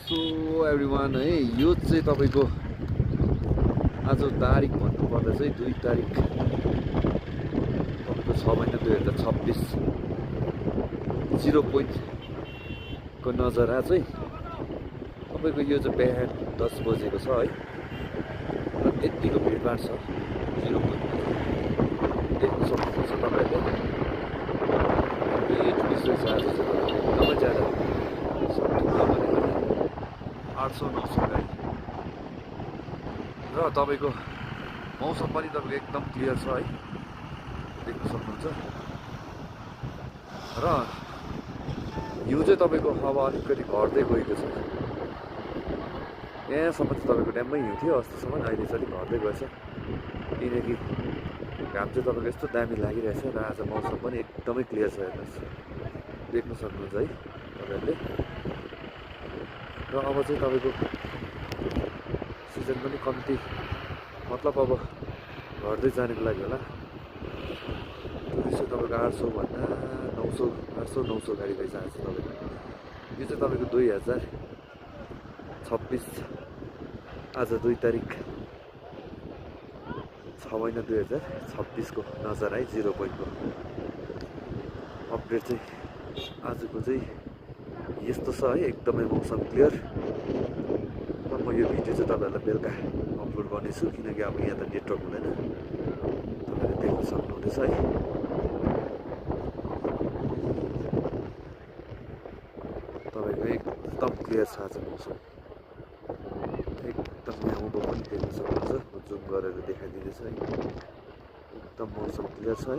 So everyone है यो चाहिँ तपाईँको आज तारिक भन्नुपर्दा चाहिँ 2 तारिक तपाईँको 6 महिना 2026 0 पोइन्टको नजरा चाहिँ तपाईँको यो चाहिँ बिहान 10 बजेको छ है र यतिको भिडभाड छ 0 पोइन्ट देख्न सक्नुहुन्छ तपाईँहरूले टुरिस्ट रहेछ आज चाहिँ एकदमै ज्यादा सट्टुमा भनेको 800-900 गाडी र तपाईँको मौसम पनि तपाईँको एकदम क्लियर छ है देख्न सक्नुहुन्छ र यो चाहिँ तपाईँको हावा अलिकति घट्दै गएको छ यहाँसम्म चाहिँ तपाईँको ड्याममै हिउँ थियो अस्तिसम्म अहिले चाहिँ अलिक घट्दै गएछ किनकि घाम चाहिँ तपाईँको यस्तो दामी लागिरहेछ र आज मौसम पनि एकदमै क्लियर छ हेर्नुहोस् देख्न सक्नुहुन्छ है तपाईँहरूले र अब चाहिँ तपाईँको सिजन पनि कम्ती मतलब अब घट्दै जानेको लागि होला टुरिस्ट चाहिँ तपाईँको 800 भन्दा 900 800-900 गाडी रहेछ आज तपाईँको यो चाहिँ तपाईँको 2026 आज 2 तारिक 6 महिना 2026 को नजर है 0 पोइन्टको अपडेट चाहिँ आजको चाहिँ यस्तो छ है एकदमै मौसम क्लियर र म यो भिडियो चाहिँ तपाईँहरूलाई बेलुका अपलोड गर्नेछु किनकि अब यहाँ त नेटवर्क हुँदैन तपाईँले देख्न सक्नुहुँदैछ है तपाईँको एकदम क्लियर छ आज मौसम एकदम ल्याउँदो पनि देख्न सक्नुहुन्छ म जुम गरेर देखाइदिँदैछु है एकदम मौसम क्लियर छ है।